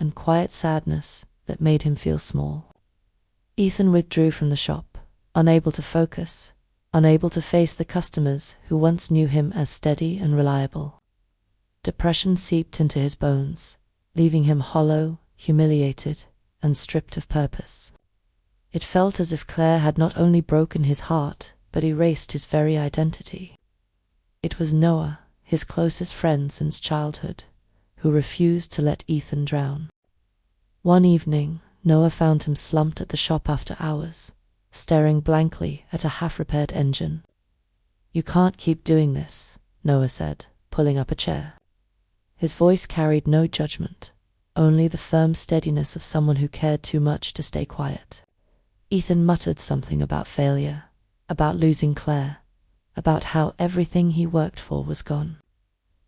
and quiet sadness that made him feel small. Ethan withdrew from the shop, unable to focus, unable to face the customers who once knew him as steady and reliable. Depression seeped into his bones, leaving him hollow, humiliated, and stripped of purpose. It felt as if Claire had not only broken his heart, but erased his very identity. It was Noah, his closest friend since childhood, who refused to let Ethan drown. One evening, Noah found him slumped at the shop after hours, staring blankly at a half-repaired engine. "You can't keep doing this," Noah said, pulling up a chair. His voice carried no judgment, only the firm steadiness of someone who cared too much to stay quiet. Ethan muttered something about failure, about losing Claire, about how everything he worked for was gone.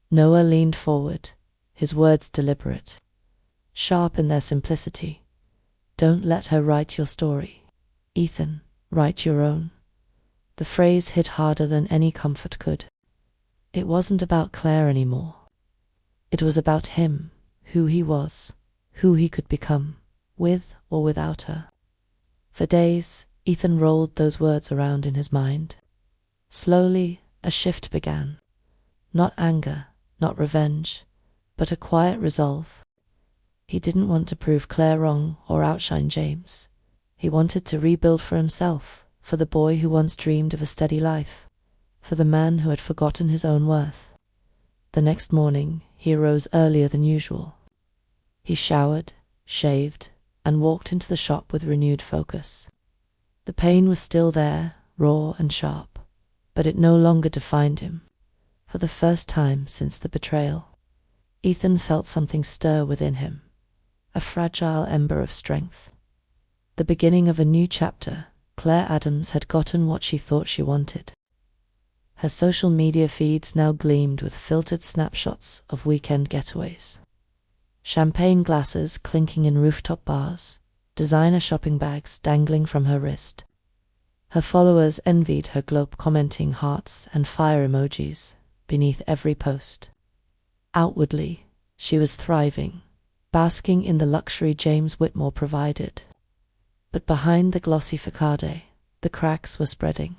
Noah leaned forward, his words deliberate, sharp in their simplicity. "Don't let her write your story. Ethan, write your own." The phrase hit harder than any comfort could. It wasn't about Claire anymore. It was about him, who he was, who he could become, with or without her. For days, Ethan rolled those words around in his mind. Slowly, a shift began. Not anger, not revenge, but a quiet resolve. He didn't want to prove Claire wrong or outshine James. He wanted to rebuild for himself, for the boy who once dreamed of a steady life, for the man who had forgotten his own worth. The next morning, he arose earlier than usual. He showered, shaved, and walked into the shop with renewed focus. The pain was still there, raw and sharp, but it no longer defined him. For the first time since the betrayal, Ethan felt something stir within him, a fragile ember of strength. The beginning of a new chapter. Claire Adams had gotten what she thought she wanted. Her social media feeds now gleamed with filtered snapshots of weekend getaways. Champagne glasses clinking in rooftop bars, designer shopping bags dangling from her wrist. Her followers envied her glow, commenting hearts and fire emojis beneath every post. Outwardly, she was thriving, basking in the luxury James Whitmore provided. But behind the glossy facade, the cracks were spreading.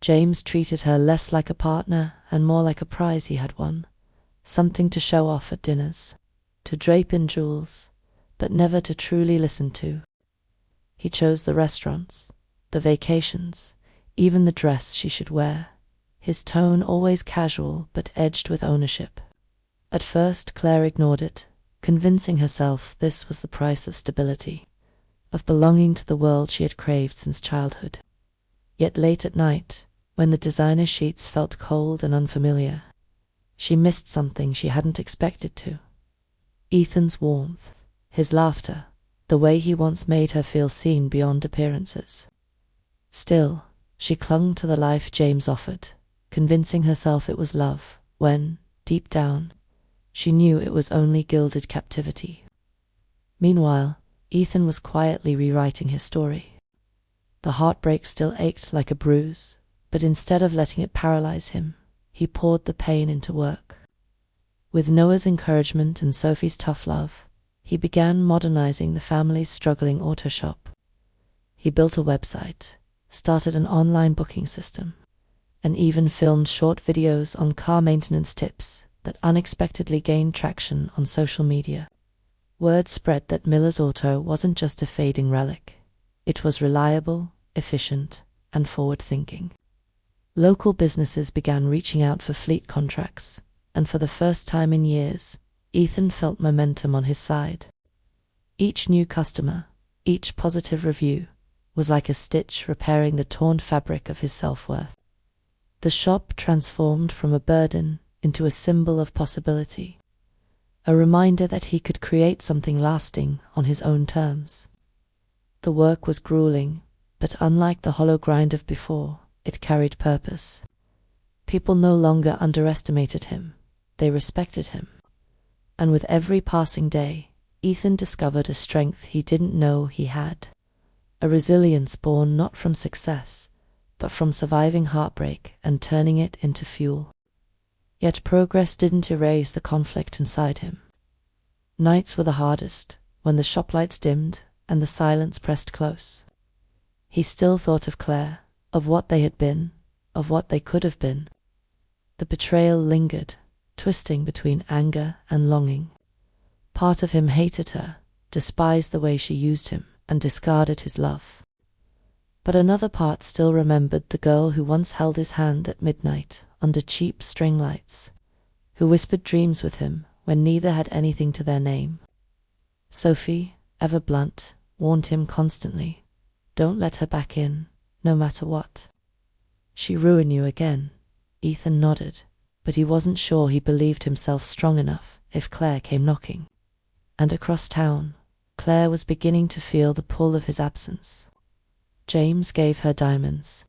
James treated her less like a partner and more like a prize he had won, something to show off at dinners, to drape in jewels, but never to truly listen to. He chose the restaurants, the vacations, even the dress she should wear, his tone always casual but edged with ownership. At first Claire ignored it, convincing herself this was the price of stability, of belonging to the world she had craved since childhood. Yet late at night, when the designer sheets felt cold and unfamiliar, she missed something she hadn't expected to. Ethan's warmth, his laughter, the way he once made her feel seen beyond appearances. Still, she clung to the life James offered, convincing herself it was love, when, deep down, she knew it was only gilded captivity. Meanwhile, Ethan was quietly rewriting his story. The heartbreak still ached like a bruise, but instead of letting it paralyze him, he poured the pain into work. With Noah's encouragement and Sophie's tough love, he began modernizing the family's struggling auto shop. He built a website, started an online booking system, and even filmed short videos on car maintenance tips that unexpectedly gained traction on social media. Word spread that Miller's Auto wasn't just a fading relic. It was reliable, efficient, and forward-thinking. Local businesses began reaching out for fleet contracts, and for the first time in years, Ethan felt momentum on his side. Each new customer, each positive review, was like a stitch repairing the torn fabric of his self-worth. The shop transformed from a burden into a symbol of possibility, a reminder that he could create something lasting on his own terms. The work was grueling, but unlike the hollow grind of before, it carried purpose. People no longer underestimated him, they respected him. And with every passing day, Ethan discovered a strength he didn't know he had, a resilience born not from success, but from surviving heartbreak and turning it into fuel. Yet progress didn't erase the conflict inside him. Nights were the hardest, when the shop lights dimmed and the silence pressed close. He still thought of Claire, of what they had been, of what they could have been. The betrayal lingered, twisting between anger and longing. Part of him hated her, despised the way she used him, and discarded his love. But another part still remembered the girl who once held his hand at midnight under cheap string lights, who whispered dreams with him when neither had anything to their name. Sophie, ever blunt, warned him constantly, "Don't let her back in, no matter what. She'd ruin you again." Ethan nodded, but he wasn't sure he believed himself strong enough if Claire came knocking. And across town, Claire was beginning to feel the pull of his absence. James gave her diamonds,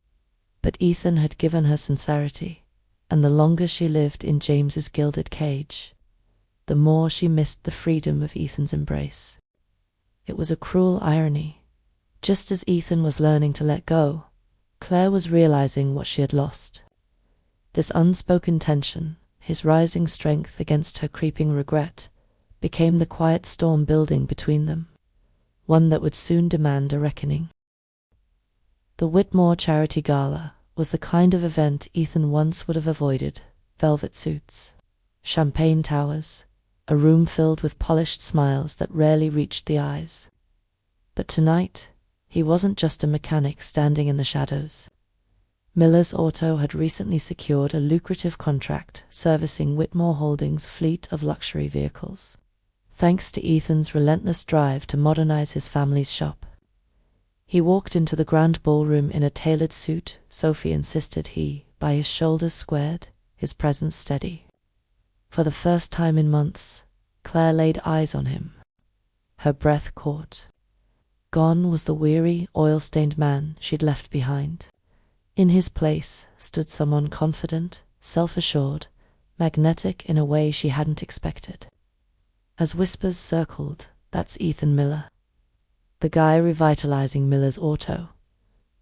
but Ethan had given her sincerity, and the longer she lived in James's gilded cage, the more she missed the freedom of Ethan's embrace. It was a cruel irony. Just as Ethan was learning to let go, Claire was realizing what she had lost. This unspoken tension, his rising strength against her creeping regret, became the quiet storm building between them, one that would soon demand a reckoning. The Whitmore Charity Gala was the kind of event Ethan once would have avoided: velvet suits, champagne towers, a room filled with polished smiles that rarely reached the eyes. But tonight, he wasn't just a mechanic standing in the shadows. Miller's Auto had recently secured a lucrative contract servicing Whitmore Holdings' fleet of luxury vehicles, thanks to Ethan's relentless drive to modernize his family's shop. He walked into the grand ballroom in a tailored suit. Sophie insisted he, by his shoulders squared, his presence steady. For the first time in months, Claire laid eyes on him. Her breath caught. Gone was the weary, oil-stained man she'd left behind. In his place stood someone confident, self-assured, magnetic in a way she hadn't expected. As whispers circled, "That's Ethan Miller, the guy revitalizing Miller's Auto."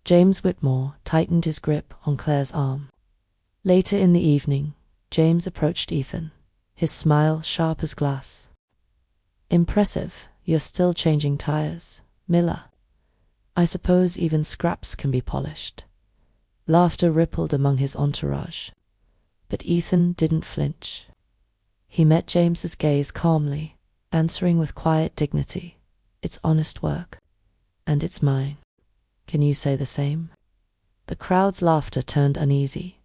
James Whitmore tightened his grip on Claire's arm. Later in the evening, James approached Ethan, his smile sharp as glass. "Impressive, you're still changing tires, Miller. I suppose even scraps can be polished." Laughter rippled among his entourage, but Ethan didn't flinch. He met James's gaze calmly, answering with quiet dignity, "It's honest work, and it's mine. Can you say the same?" The crowd's laughter turned uneasy,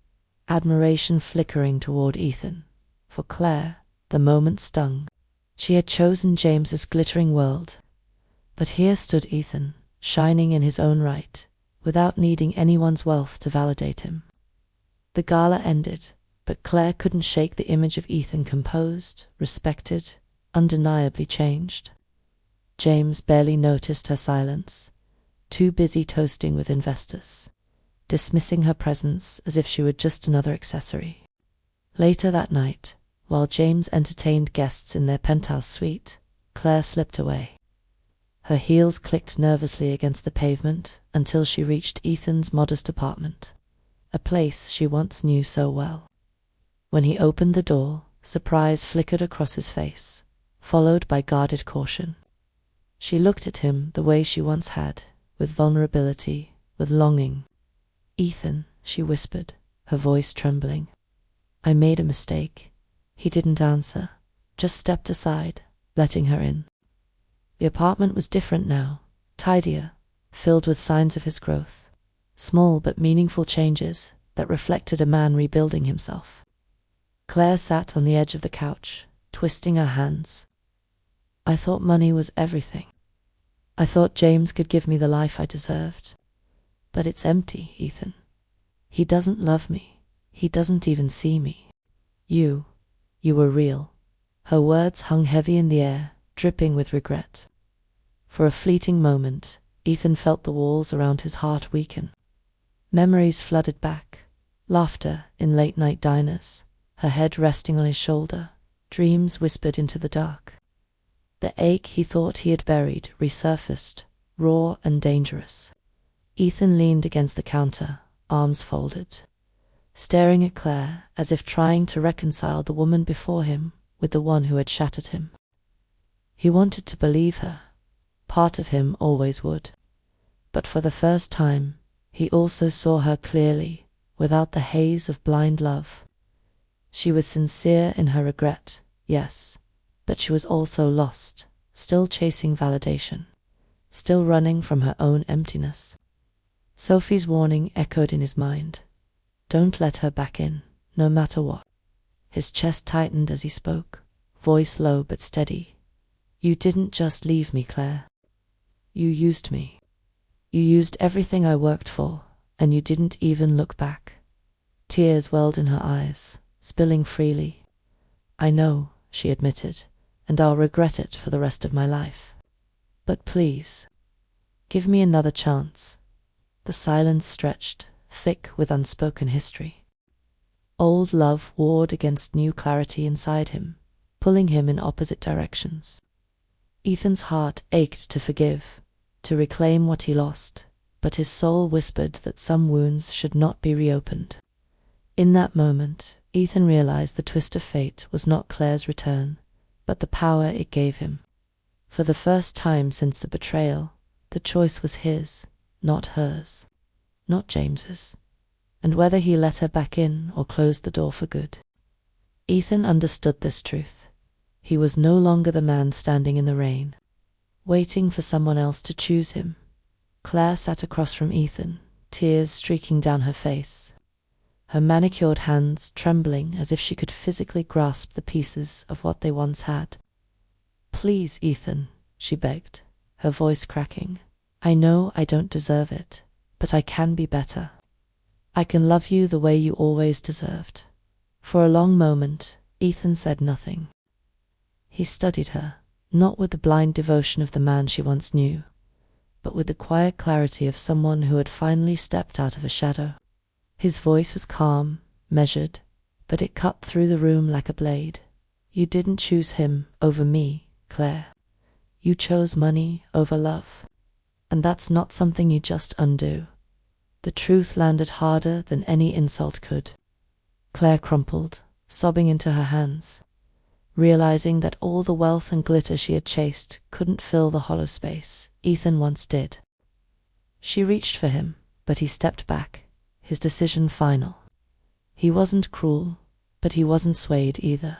admiration flickering toward Ethan. For Claire, the moment stung. She had chosen James's glittering world, but here stood Ethan, shining in his own right, without needing anyone's wealth to validate him. The gala ended, but Claire couldn't shake the image of Ethan composed, respected, undeniably changed. James barely noticed her silence, too busy toasting with investors, dismissing her presence as if she were just another accessory. Later that night, while James entertained guests in their penthouse suite, Claire slipped away. Her heels clicked nervously against the pavement until she reached Ethan's modest apartment, a place she once knew so well. When he opened the door, surprise flickered across his face, followed by guarded caution. She looked at him the way she once had, with vulnerability, with longing. "Ethan," she whispered, her voice trembling. "I made a mistake." He didn't answer, just stepped aside, letting her in. The apartment was different now, tidier, filled with signs of his growth, small but meaningful changes that reflected a man rebuilding himself. Claire sat on the edge of the couch, twisting her hands. "I thought money was everything. I thought James could give me the life I deserved. But it's empty, Ethan. He doesn't love me. He doesn't even see me. You were real." Her words hung heavy in the air, dripping with regret. For a fleeting moment, Ethan felt the walls around his heart weaken. Memories flooded back, laughter in late-night diners, her head resting on his shoulder, dreams whispered into the dark. The ache he thought he had buried resurfaced, raw and dangerous. Ethan leaned against the counter, arms folded, staring at Claire as if trying to reconcile the woman before him with the one who had shattered him. He wanted to believe her. Part of him always would. But for the first time, he also saw her clearly, without the haze of blind love. She was sincere in her regret, yes, but she was also lost, still chasing validation, still running from her own emptiness. Sophie's warning echoed in his mind. Don't let her back in, no matter what. His chest tightened as he spoke, voice low but steady. You didn't just leave me, Claire. You used me. You used everything I worked for, and you didn't even look back. Tears welled in her eyes, spilling freely. I know, she admitted, and I'll regret it for the rest of my life. But please, give me another chance. The silence stretched, thick with unspoken history. Old love warred against new clarity inside him, pulling him in opposite directions. Ethan's heart ached to forgive, to reclaim what he lost, but his soul whispered that some wounds should not be reopened. In that moment, Ethan realized the twist of fate was not Claire's return, but the power it gave him. For the first time since the betrayal, the choice was his, not hers, not James's, and whether he let her back in or closed the door for good. Ethan understood this truth. He was no longer the man standing in the rain, waiting for someone else to choose him. Claire sat across from Ethan, tears streaking down her face, her manicured hands trembling as if she could physically grasp the pieces of what they once had. Please, Ethan, she begged, her voice cracking. I know I don't deserve it, but I can be better. I can love you the way you always deserved. For a long moment, Ethan said nothing. He studied her, not with the blind devotion of the man she once knew, but with the quiet clarity of someone who had finally stepped out of a shadow. His voice was calm, measured, but it cut through the room like a blade. You didn't choose him over me, Claire. You chose money over love. And that's not something you just undo. The truth landed harder than any insult could. Claire crumpled, sobbing into her hands, realizing that all the wealth and glitter she had chased couldn't fill the hollow space Ethan once did. She reached for him, but he stepped back, his decision final. He wasn't cruel, but he wasn't swayed either.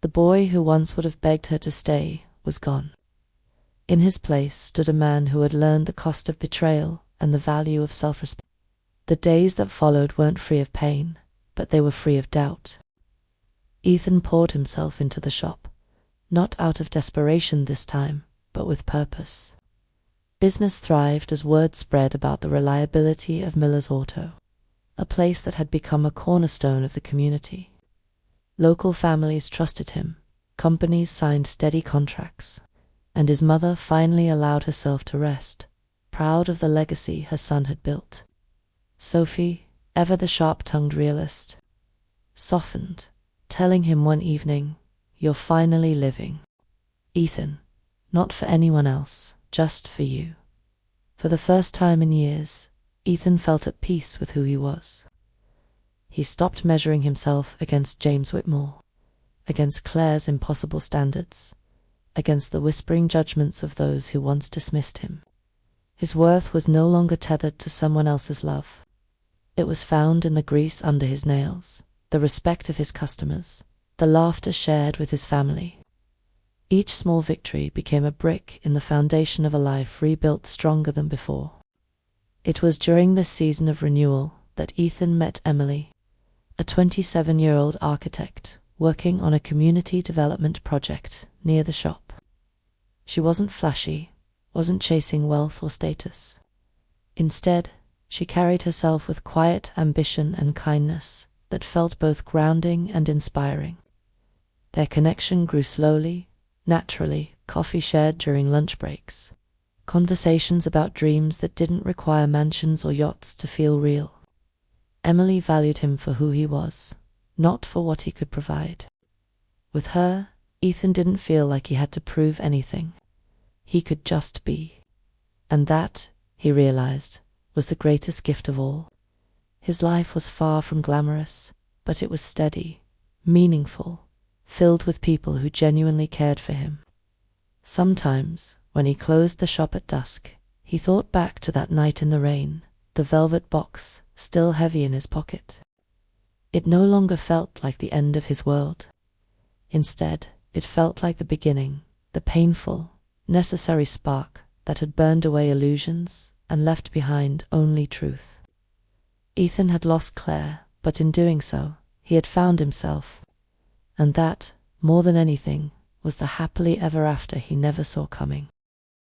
The boy who once would have begged her to stay was gone. In his place stood a man who had learned the cost of betrayal and the value of self-respect. The days that followed weren't free of pain, but they were free of doubt. Ethan poured himself into the shop, not out of desperation this time, but with purpose. Business thrived as word spread about the reliability of Miller's Auto, a place that had become a cornerstone of the community. Local families trusted him, companies signed steady contracts, and his mother finally allowed herself to rest, proud of the legacy her son had built. Sophie, ever the sharp-tongued realist, softened, telling him one evening, "You're finally living. Ethan, not for anyone else, just for you." For the first time in years, Ethan felt at peace with who he was. He stopped measuring himself against James Whitmore, against Claire's impossible standards, against the whispering judgments of those who once dismissed him. His worth was no longer tethered to someone else's love. It was found in the grease under his nails, the respect of his customers, the laughter shared with his family. Each small victory became a brick in the foundation of a life rebuilt stronger than before. It was during this season of renewal that Ethan met Emily, a 27-year-old architect working on a community development project near the shop. She wasn't flashy, wasn't chasing wealth or status. Instead, she carried herself with quiet ambition and kindness that felt both grounding and inspiring. Their connection grew slowly, naturally, coffee shared during lunch breaks, conversations about dreams that didn't require mansions or yachts to feel real. Emily valued him for who he was, not for what he could provide. With her, Ethan didn't feel like he had to prove anything. He could just be. And that, he realized, was the greatest gift of all. His life was far from glamorous, but it was steady, meaningful, filled with people who genuinely cared for him. Sometimes, when he closed the shop at dusk, he thought back to that night in the rain, the velvet box still heavy in his pocket. It no longer felt like the end of his world. Instead, it felt like the beginning, the painful, necessary spark that had burned away illusions and left behind only truth. Ethan had lost Claire, but in doing so, he had found himself. And that, more than anything, was the happily ever after he never saw coming.